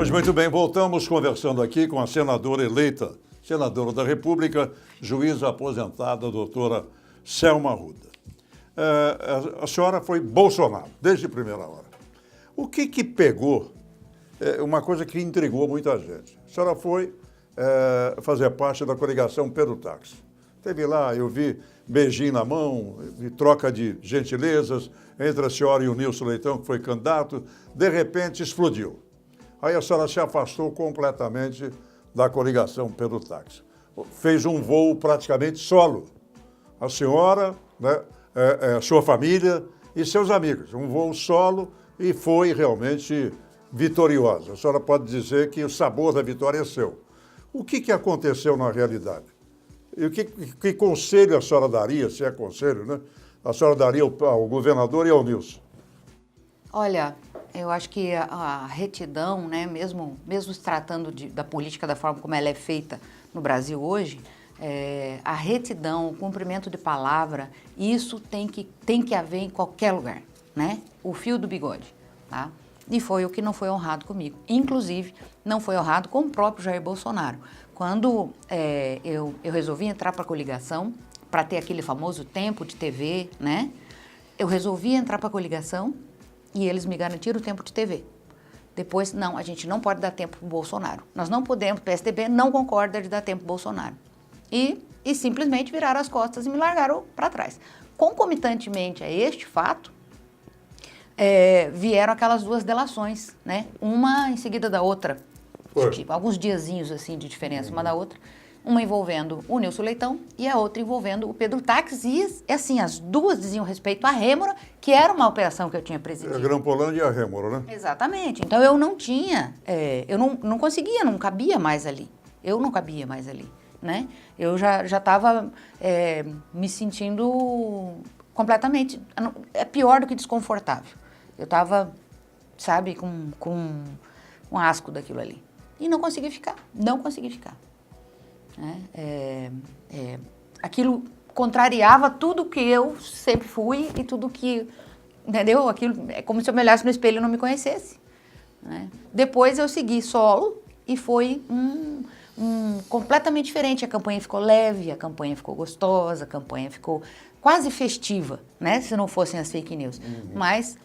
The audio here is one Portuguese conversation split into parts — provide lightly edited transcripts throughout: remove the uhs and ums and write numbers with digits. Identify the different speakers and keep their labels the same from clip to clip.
Speaker 1: Pois muito bem, voltamos conversando aqui com a senadora eleita, senadora da República, juíza aposentada, doutora Selma Arruda. A senhora foi Bolsonaro, desde a primeira hora. O que pegou, uma coisa que intrigou muita gente. A senhora foi fazer parte da coligação Pedro Táxi. Teve lá, eu vi beijinho na mão, vi troca de gentilezas entre a senhora e o Nilson Leitão, que foi candidato. De repente, explodiu. Aí a senhora se afastou completamente da coligação Pedro Táxi. Fez um voo praticamente solo. A senhora, né, a sua família e seus amigos. Um voo solo e foi realmente vitoriosa. A senhora pode dizer que o sabor da vitória é seu. O que aconteceu na realidade? E que conselho a senhora daria, se é conselho, né? A senhora daria ao governador e ao Nilson?
Speaker 2: Olha, eu acho que a retidão, né, mesmo se tratando da política da forma como ela é feita no Brasil hoje, a retidão, o cumprimento de palavra, isso tem que haver em qualquer lugar, né? O fio do bigode, tá? E foi o que não foi honrado comigo. Inclusive, não foi honrado com o próprio Jair Bolsonaro. Quando eu resolvi entrar para a coligação, para ter aquele famoso tempo de TV, né? Eu resolvi entrar para a coligação e eles me garantiram o tempo de TV. Depois, não, a gente não pode dar tempo para o Bolsonaro. Nós não podemos, o PSDB não concorda de dar tempo para o Bolsonaro. E simplesmente viraram as costas e me largaram para trás. Concomitantemente a este fato, vieram aquelas duas delações, né? Uma em seguida da outra. Tipo, alguns diazinhos assim de diferença uma da outra. Uma envolvendo o Nilson Leitão e a outra envolvendo o Pedro Táxi. E assim, as duas diziam respeito à Rêmora, que era uma operação que eu tinha presidido.
Speaker 1: A Grampolândia e a Rêmora, né?
Speaker 2: Exatamente. Então eu não tinha, eu não conseguia, não cabia mais ali. Eu não cabia mais ali, né? Eu já estava me sentindo completamente, pior do que desconfortável. Eu estava, sabe, com um asco daquilo ali. E não consegui ficar, não consegui ficar. Aquilo contrariava tudo que eu sempre fui e tudo que, entendeu? Aquilo é como se eu me olhasse no espelho e não me conhecesse, né? Depois eu segui solo e foi completamente diferente. A campanha ficou leve, a campanha ficou gostosa, a campanha ficou quase festiva, né? Se não fossem as fake news. Mas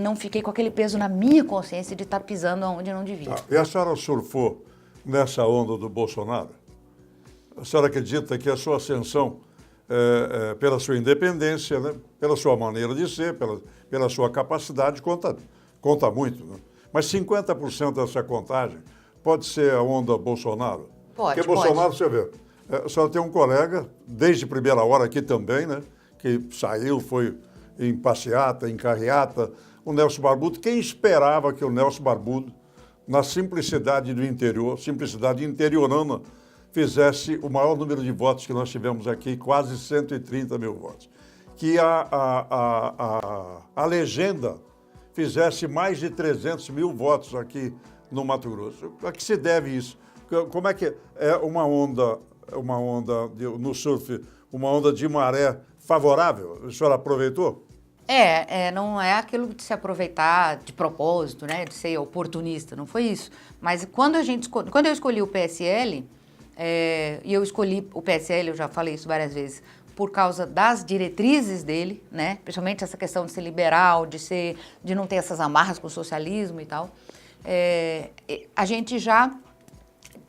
Speaker 2: não fiquei com aquele peso na minha consciência de estar pisando onde não devia.
Speaker 1: E a senhora surfou nessa onda do Bolsonaro? A senhora acredita que a sua ascensão, pela sua independência, né, pela sua maneira de ser, pela sua capacidade, conta muito, né? Mas 50% dessa contagem pode ser a onda Bolsonaro?
Speaker 2: Pode,
Speaker 1: Porque Bolsonaro, você vê, a senhora tem um colega, desde primeira hora aqui também, né, que saiu, foi em passeata, em carreata, o Nelson Barbudo. Quem esperava que o Nelson Barbudo, na simplicidade do interior, simplicidade interiorana, fizesse o maior número de votos que nós tivemos aqui, quase 130 mil votos. Que a legenda fizesse mais de 300 mil votos aqui no Mato Grosso. A que se deve isso? Como é que é uma onda no surf, uma onda de maré favorável? A senhora aproveitou?
Speaker 2: Não é aquilo de se aproveitar de propósito, né, de ser oportunista, não foi isso. Mas quando eu escolhi o PSL, e eu escolhi o PSL, eu já falei isso várias vezes, por causa das diretrizes dele, né, principalmente essa questão de ser liberal, de não ter essas amarras com o socialismo e tal. A gente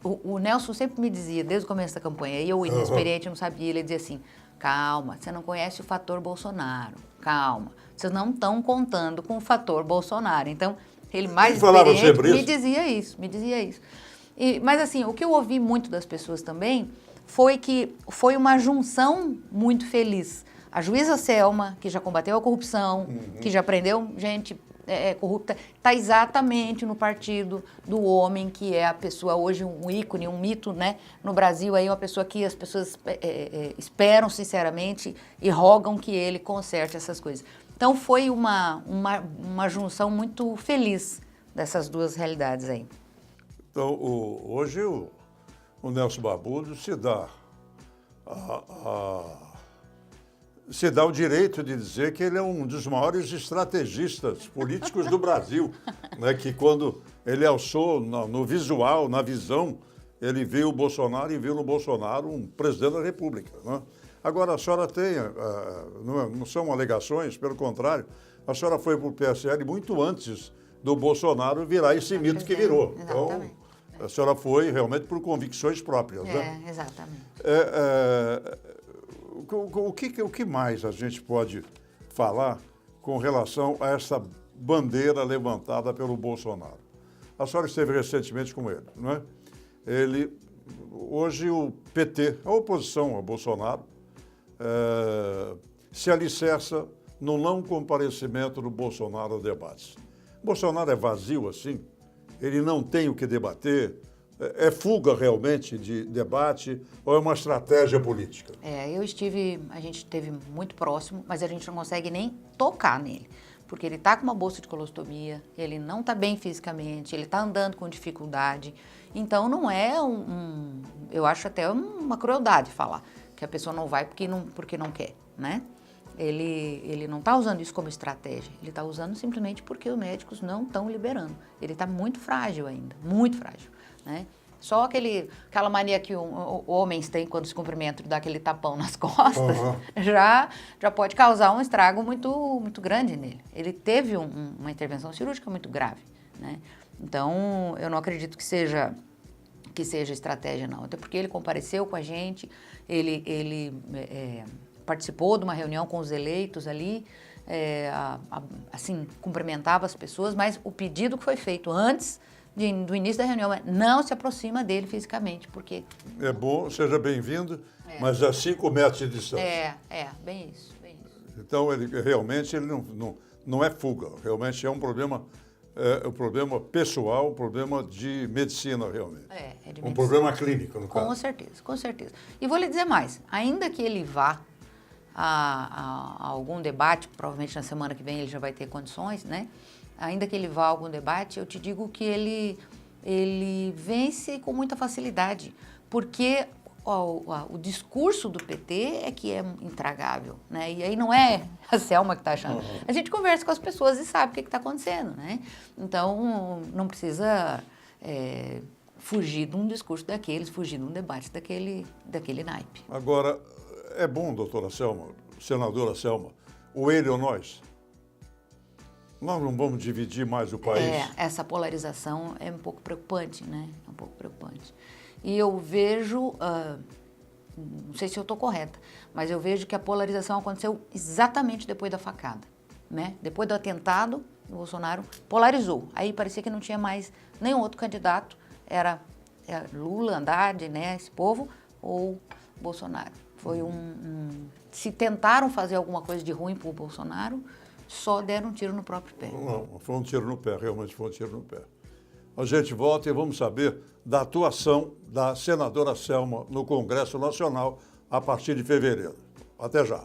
Speaker 2: o Nelson sempre me dizia, desde o começo da campanha, e eu inexperiente não sabia, ele dizia assim: calma, você não conhece o fator Bolsonaro, calma, vocês não estão contando com o fator Bolsonaro. Então, ele mais experiente me dizia isso. Mas assim, o que eu ouvi muito das pessoas também foi que foi uma junção muito feliz. A juíza Selma, que já combateu a corrupção, que já prendeu gente corrupta, está exatamente no partido do homem, que é a pessoa hoje, um ícone, um mito, né? No Brasil, aí, uma pessoa que as pessoas esperam sinceramente e rogam que ele conserte essas coisas. Então, foi uma junção muito feliz dessas duas realidades aí.
Speaker 1: Então, hoje o Nelson Barbudo se dá o direito de dizer que ele é um dos maiores estrategistas políticos do Brasil. né, que quando ele alçou no visual, na visão, ele viu o Bolsonaro e viu no Bolsonaro um presidente da República. Né? Agora, a senhora tem, não são alegações, pelo contrário, a senhora foi para o PSL muito antes do Bolsonaro virar esse mito que virou.
Speaker 2: Exatamente.
Speaker 1: Então, a senhora foi realmente por convicções próprias. Né?
Speaker 2: Exatamente.
Speaker 1: O que mais a gente pode falar com relação a essa bandeira levantada pelo Bolsonaro? A senhora esteve recentemente com ele, não é? Hoje o PT, a oposição ao Bolsonaro, se alicerça no não comparecimento do Bolsonaro a debates. Bolsonaro é vazio assim? Ele não tem o que debater? É fuga realmente de debate ou é uma estratégia política?
Speaker 2: A gente esteve muito próximo, mas a gente não consegue nem tocar nele. Porque ele está com uma bolsa de colostomia, ele não está bem fisicamente, ele está andando com dificuldade. Então não é eu acho até uma crueldade falar que a pessoa não vai porque não quer, né? Ele não está usando isso como estratégia, ele está usando simplesmente porque os médicos não estão liberando. Ele está muito frágil ainda, muito frágil, né? Só aquela mania que homens têm quando se cumprimentam de dar aquele tapão nas costas, já pode causar um estrago muito, muito grande nele. Ele teve uma intervenção cirúrgica muito grave, né? Então, eu não acredito que seja estratégia, não. Até porque ele compareceu com a gente, ele participou de uma reunião com os eleitos ali, assim, cumprimentava as pessoas, mas o pedido que foi feito antes do início da reunião não se aproxima dele fisicamente, porque...
Speaker 1: É bom, seja bem-vindo, mas a 5 metros de distância.
Speaker 2: Bem isso, bem isso.
Speaker 1: Então, ele não é fuga, realmente é um problema pessoal, um problema de medicina, realmente.
Speaker 2: De medicina.
Speaker 1: Um problema clínico, no caso.
Speaker 2: Com certeza. E vou lhe dizer mais, ainda que ele vá a algum debate, provavelmente na semana que vem ele já vai ter condições, né? Ainda que ele vá a algum debate, eu te digo que ele vence com muita facilidade, porque o discurso do PT é que é intragável, né? E aí não é a Selma que está achando. A gente conversa com as pessoas e sabe o que está acontecendo, né? Então, não precisa fugir de um discurso daqueles, fugir de um debate daquele naipe.
Speaker 1: Agora, é bom, doutora Selma, senadora Selma, o ele ou nós? Nós não vamos dividir mais o país?
Speaker 2: Essa polarização é um pouco preocupante, né? É um pouco preocupante. E eu vejo, não sei se eu estou correta, mas eu vejo que a polarização aconteceu exatamente depois da facada, né? Depois do atentado, o Bolsonaro polarizou. Aí parecia que não tinha mais nenhum outro candidato, era Lula, Haddad, né? Esse povo, ou Bolsonaro. Foi se tentaram fazer alguma coisa de ruim para o Bolsonaro, só deram um tiro no próprio pé.
Speaker 1: Não, foi um tiro no pé, realmente foi um tiro no pé. A gente volta e vamos saber da atuação da senadora Selma no Congresso Nacional a partir de fevereiro. Até já.